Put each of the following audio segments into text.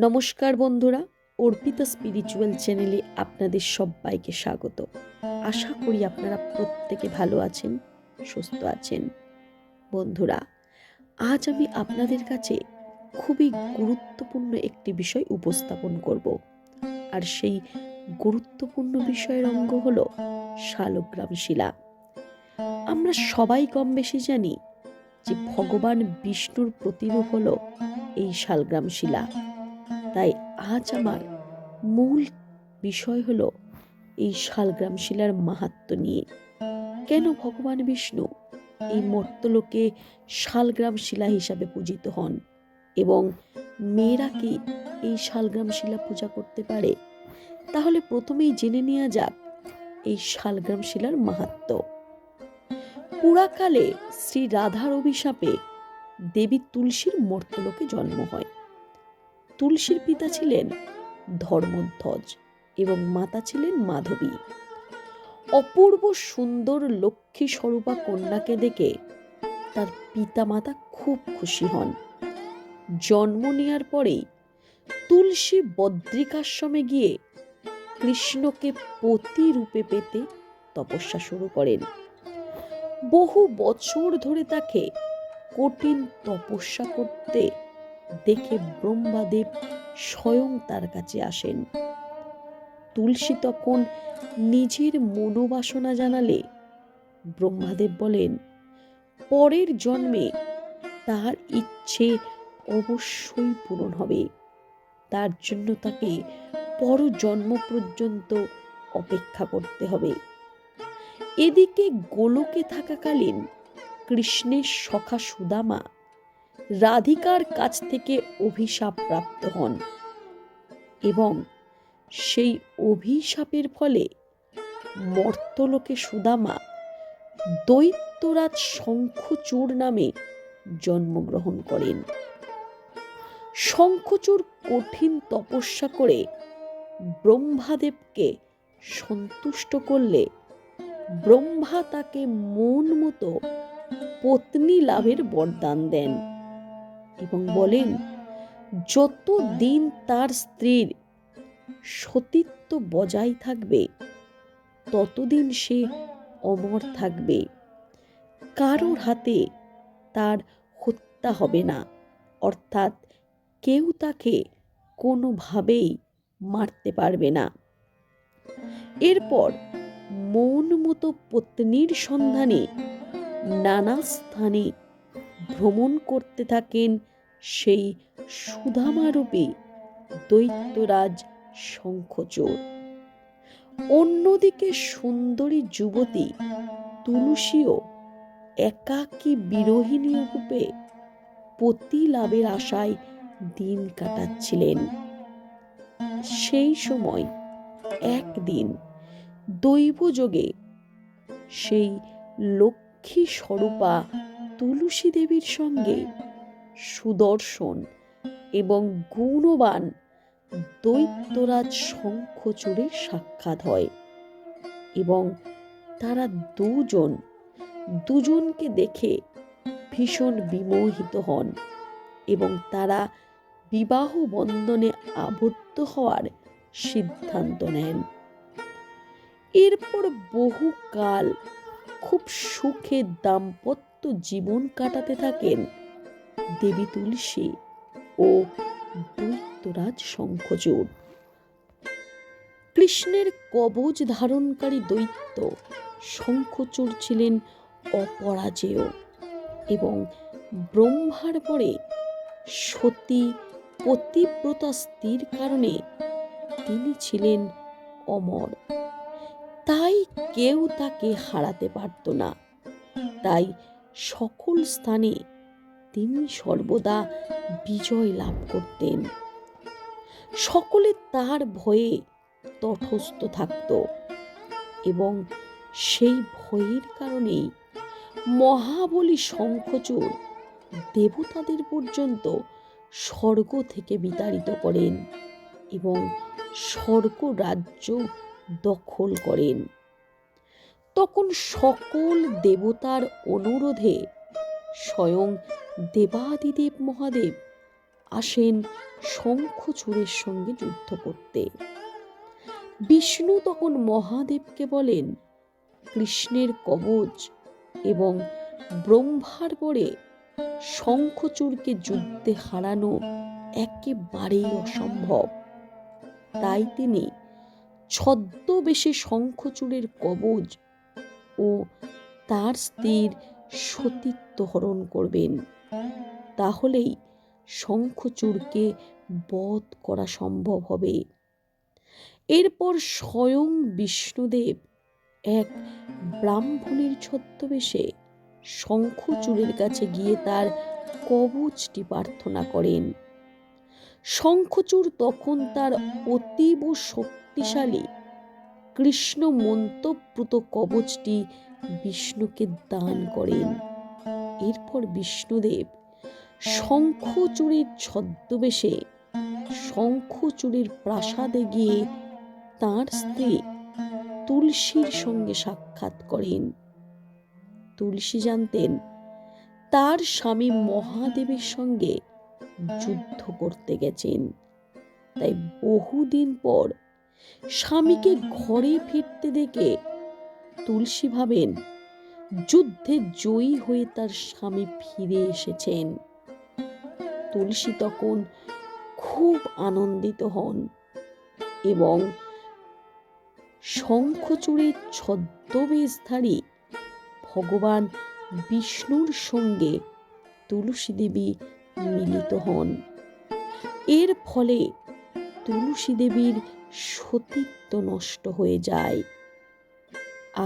নমস্কার বন্ধুরা, অর্পিতা স্পিরিচুয়াল চ্যানেলে আপনাদের সবাইকে স্বাগত। আশা করি আপনারা প্রত্যেকে ভালো আছেন, সুস্থ আছেন। বন্ধুরা, আজ আমি আপনাদের কাছে খুবই গুরুত্বপূর্ণ একটি বিষয় উপস্থাপন করব। আর সেই গুরুত্বপূর্ণ বিষয়ের অঙ্গ হলো শালগ্রাম শিলা। আমরা সবাই কম বেশি জানি যে ভগবান বিষ্ণুর প্রতিরূপ হলো এই শালগ্রাম শিলা। তাই আজ আমার মূল বিষয় হলো এই শালগ্রাম শিলার মাহাত্ম্য নিয়ে। কেন ভগবান বিষ্ণু এই মর্ত্যলোকে শালগ্রাম শিলা হিসাবে পূজিত হন এবং মেয়েরা কি এই শালগ্রাম শিলা পূজা করতে পারে? তাহলে প্রথমেই জেনে নেওয়া যাক এই শালগ্রাম শিলার মাহাত্ম্য। পুরাকালে শ্রী রাধার অভিশাপে দেবী তুলসীর মর্ত্যলোকে জন্ম হয়। তুলসীর পিতা ছিলেন ধর্মধ্বজ এবং মাতা ছিলেন মাধবী। অপূর্ব সুন্দর লক্ষ্মী স্বরূপা কন্যাকে দেখে তার পিতামাতা খুব খুশি হন। জন্ম নেওয়ার পরেই তুলসী বদ্রিকাশ্রমে গিয়ে কৃষ্ণকে পতি রূপে পেতে তপস্যা শুরু করেন। বহু বছর ধরে তাকে কঠিন তপস্যা করতে দেখে ব্রহ্মাদেব স্বয়ং তার কাছে আসেন। তুলসী তখন নিজের মনোবাসনা জানালে ব্রহ্মাদেব বলেন, পরের জন্মে তার ইচ্ছে অবশ্যই পূরণ হবে। তার জন্য তাকে পর জন্ম পর্যন্ত অপেক্ষা করতে হবে। এদিকে গোলকে থাকাকালীন কৃষ্ণের সখা সুদামা রাধিকার কাছ থেকে অভিশাপ প্রাপ্ত হন এবং সেই অভিশাপের ফলে মর্ত্যলোকে সুদামা দৈত্যরাজ শঙ্খচূড় নামে জন্মগ্রহণ করেন। শঙ্খচূড় কঠিন তপস্যা করে ব্রহ্মাদেবকে সন্তুষ্ট করলে ব্রহ্মা তাকে মন মতো পত্নী লাভের বরদান দেন এবং বলেন, যতদিন তার স্ত্রীর সতীত্ব বজায় থাকবে ততদিন সে অমর থাকবে, কারোর হাতে তার হত্যা হবে না, অর্থাৎ কেউ তাকে কোনোভাবেই মারতে পারবে না। এরপর মন মতো পত্নীর সন্ধানে নানা স্থানে ভ্রমণ করতে থাকেন সেই সুদামারূপী দৈত্যরাজ শঙ্খচূড়। অন্যদিকে সুন্দরী যুবতী তুলসীও একাকী বিরোহিণী রূপে পতি লাভের আশায় দিন কাটাচ্ছিলেন। সেই সময় একদিন দৈবযোগে সেই লক্ষ্মী স্বরূপা তুলসী দেবীর সঙ্গে সুদর্শন এবং গুণবান দৈত্যরাজ শঙ্খচূড়ের সাক্ষাৎ হয় এবং তারা দুজনকে দেখে ভীষণ বিমোহিত হন এবং তারা বিবাহ বন্ধনে আবদ্ধ হওয়ার সিদ্ধান্ত নেন। এরপর বহুকাল খুব সুখে দাম্পত্য জীবন কাটাতে থাকেন দেবী তুলসী ও দৈত্যরাজ শঙ্খচূড়। কৃষ্ণের কবচ ধারণকারী দৈত্য শঙ্খচূড় ছিলেন অপরাজেয় এবং ব্রহ্মার পরে সতী পতিব্রতা স্ত্রীর কারণে তিনি ছিলেন অমর। তাই কেউ তাকে হারাতে পারত না। তাই সকল স্থানে তিনি সর্বদা বিজয় লাভ করতেন। সকলে তার ভয়ে তটস্থ থাকত এবং সেই ভয়ের কারণেই মহাবলী শঙ্খচূড় দেবতাদের পর্যন্ত স্বর্গ থেকে বিতাড়িত করেন এবং স্বর্গ রাজ্য দখল করেন। তখন সকল দেবতার অনুরোধে স্বয়ং দেবাদিদেব মহাদেব আসেন শঙ্খচূড়ের সঙ্গে যুদ্ধ করতে। বিষ্ণু তখন মহাদেবকে বলেন, কৃষ্ণের কবচ এবং ব্রহ্মার বরে শঙ্খচূড়কে যুদ্ধে হারানো একেবারেই অসম্ভব। তাই তিনি ছদ্মবেশে শঙ্খচূড়ের কবচ ও তার স্ত্রীর সতীত্ব হরণ করবেন। তাহলেই শঙ্খচূড়কে বধ করা সম্ভব হবে। এরপর স্বয়ং বিষ্ণুদেব এক ব্রাহ্মণের ছদ্মবেশে শঙ্খচূড়ের কাছে গিয়ে তার কবচটি প্রার্থনা করেন। শঙ্খচূড় তখন তার অতীব শক্তিশালী কৃষ্ণ মন্ত্রপ্রুত কবচটি বিষ্ণুকে দান করেন। এরপর বিষ্ণুদেব শঙ্খচূড়ের ছদ্মবেশে শঙ্খচূড়ের প্রাসাদে গিয়ে তাঁর স্ত্রী তুলসীর সঙ্গে সাক্ষাৎ করেন। তুলসী জানতেন তার স্বামী মহাদেবের সঙ্গে যুদ্ধ করতে গেছেন, তাই বহুদিন পর স্বামীকে ঘরে ফিরতে দেখে তুলসী ভাবেন যুদ্ধে জয়ী হয়ে তার স্বামী ফিরে এসেছেন। তুলসী তখন খুব আনন্দিত হন এবং শঙ্খচূড়ের ছদ্মবেশধারী ভগবান বিষ্ণুর সঙ্গে তুলসী দেবী মিলিত হন। এর ফলে তুলসী দেবীর সতীত্ব নষ্ট হয়ে যায়।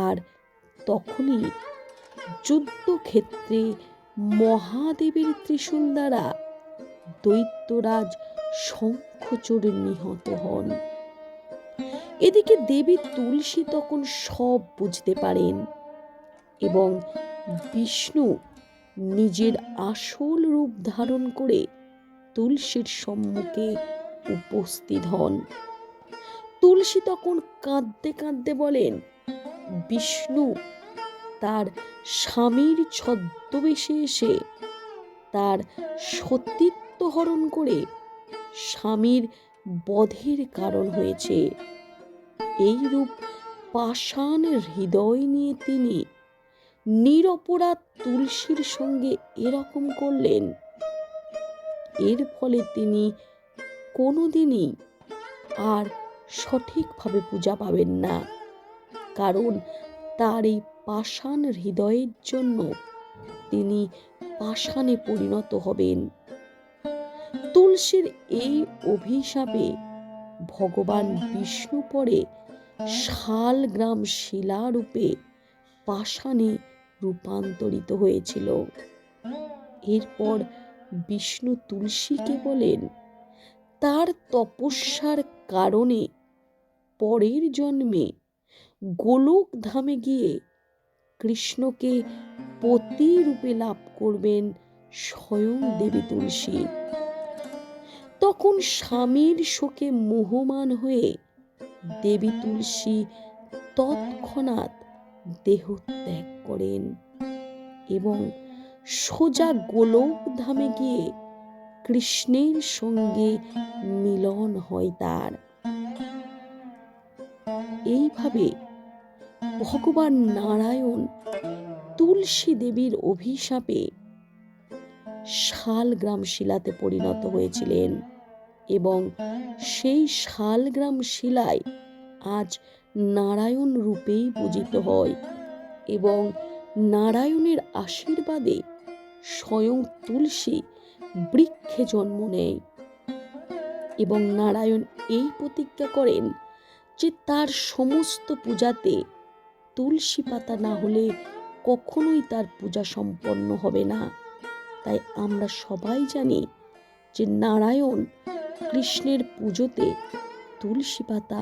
আর তখনই যুদ্ধক্ষেত্রে মহাদেবের ত্রিশূল দ্বারা দৈত্যরাজ শঙ্খচূড় নিহত হন। এদিকে দেবী তুলসী তখন সব বুঝতে পারেন এবং বিষ্ণু নিজের আসল রূপ ধারণ করে তুলসীর সম্মুখে উপস্থিত হন। তুলসী তখন কাঁদতে কাঁদতে বলেন, বিষ্ণু তার স্বামীর ছদ্মবেশে এসে তার সতীত্ব হরণ করে স্বামীর বধের কারণ হয়েছে। এইরূপ পাষাণ হৃদয় নিয়ে তিনি নিরপরাধ তুলসীর সঙ্গে এরকম করলেন। এর ফলে তিনি কোনোদিনই আর সঠিকভাবে পূজা পাবেন না, কারণ তার এই পাষাণ হৃদয়ের জন্য তিনি পাষাণে পরিণত হবেন। তুলসীর এই অভিশাপে ভগবান বিষ্ণু পরে শালগ্রাম শিলারূপে পাষাণে রূপান্তরিত হয়েছিল। এরপর বিষ্ণু তুলসীকে বলেন, তার তপস্যার কারণে পরের জন্মে গোলক ধামে গিয়ে কৃষ্ণকে পতি রূপে লাভ করবেন স্বয়ং দেবী তুলসী। তখন স্বামীর শোকে মোহমান হয়ে দেবী তুলসী তৎক্ষণাৎ দেহত্যাগ করেন এবং সোজা গোলক ধামে গিয়ে কৃষ্ণের সঙ্গে মিলন হয় তার। এইভাবে ভগবান নারায়ণ তুলসী দেবীর অভিশাপে শালগ্রাম শিলাতে পরিণত হয়েছিলেন এবং সেই শালগ্রাম শিলায় আজ নারায়ণ রূপেই পূজিত হয় এবং নারায়ণের আশীর্বাদে স্বয়ং তুলসী বৃক্ষে জন্ম নেয় এবং নারায়ণ এই প্রতিজ্ঞা করেন যে তার সমস্ত পূজাতে তুলসী পাতা না হলে কখনোই তার পূজা সম্পন্ন হবে না। তাই আমরা সবাই জানি যে নারায়ণ কৃষ্ণের পুজোতে তুলসী পাতা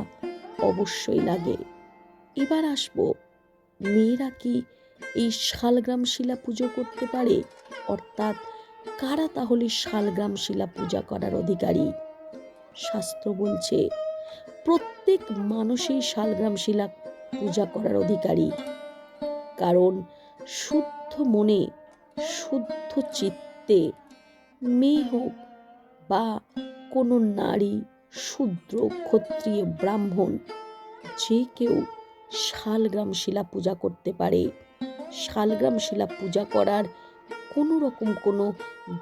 অবশ্যই লাগে। এবার আসবো, মেয়েরা কি এই শালগ্রাম শিলা পুজো করতে পারে? অর্থাৎ কারা তাহলে শালগ্রাম শিলা পূজা করার অধিকারী? শাস্ত্র বলছে প্রত্যেক মানুষই শালগ্রাম শিলা পূজা করার অধিকারী, কারণ শুদ্ধ মনে শুদ্ধ চিত্তে মেয়ে হোক বা কোনো নারী, শূদ্র, ক্ষত্রিয়, ব্রাহ্মণ যে কেউ শালগ্রাম শিলা পূজা করতে পারে। শালগ্রাম শিলা পূজা করার কোনো রকম কোনো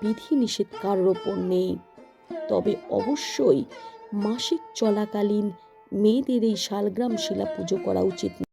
বিধিনিষেধ কারোর ওপর নেই। তবে অবশ্যই মাসিক চলাকালীন মেয়েদের এই শালগ্রাম শিলা পুজো করা উচিত